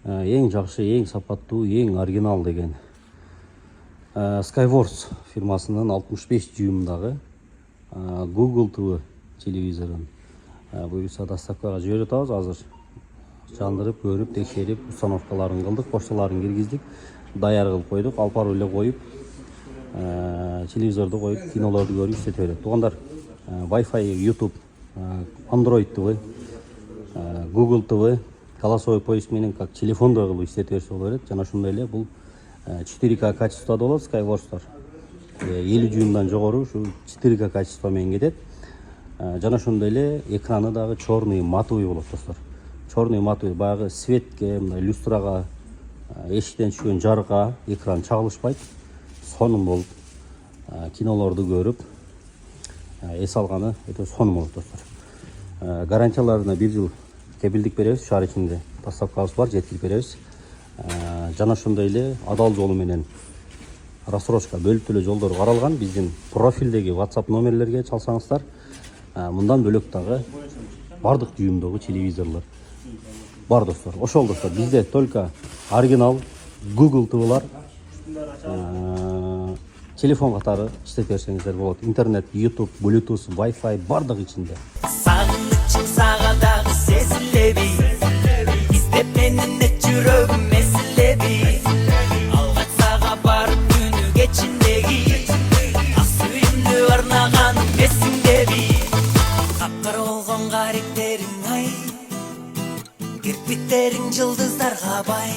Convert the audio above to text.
Ең жақсы, ең сапаттуу, ең оригинал деген Skyworks фирмасынын 65 дюймдагы Google TV телевизорун буюрса доставкага жиберип атабыз. Азыр жандырып, көрүп, текшерип, установкаларын кылдык, почталарын киргиздик, даяр кылып койдук, алып барып эле коюп, телевизорду коюп, кинолорду көрүп иштете берет. Туугандар, Wi-Fi, YouTube, Android TV, Google TV, голосовой поиск менен как телефондой кылып иштете берсе боло берет. Жана ошондой эле бул 4К качествода болот Skyworks'тар. 50 дюймдан жогору ушу 4К качество менен кетет. Жана ошондой эле экраны дагы черный матовый болот, достор. Черный матовый, баягы светке, мындай люстрага, эшиктен түшкөн жарыкка экран чагылышпайт. Сонун болуп, кинолорду көрүп, эс алганы өтө сонун болот, достор. Гарантияларына 1 жыл кепилдик беребиз, шаар ичинде доставкабыз бар, жеткирип беребиз. Жана ошондой эле адал жолу менен рассрочка бөлүп эле жолдор каралган. Биздин профилдеги WhatsApp номерлерге чалсаңыздар, мындан бөлөк дагы бардык дүйүмдөгү телевизорлор бар, достор. Ошол, достор, бизде только оригинал Google TV'лар, телефон катары иштете берсеңиздер болот. Интернет, YouTube, Bluetooth, Wi-Fi бардык ичинде. Сагынычың сага дагы сезилеби? Издеп менин жүрөгүм эсилеби? Алгач сага барып күнү кечиндеги ак сүйүмдү арнаганым эсиңдеби? Капкара болгон каректериң ай, кирпиктериң жылдыздарга бай.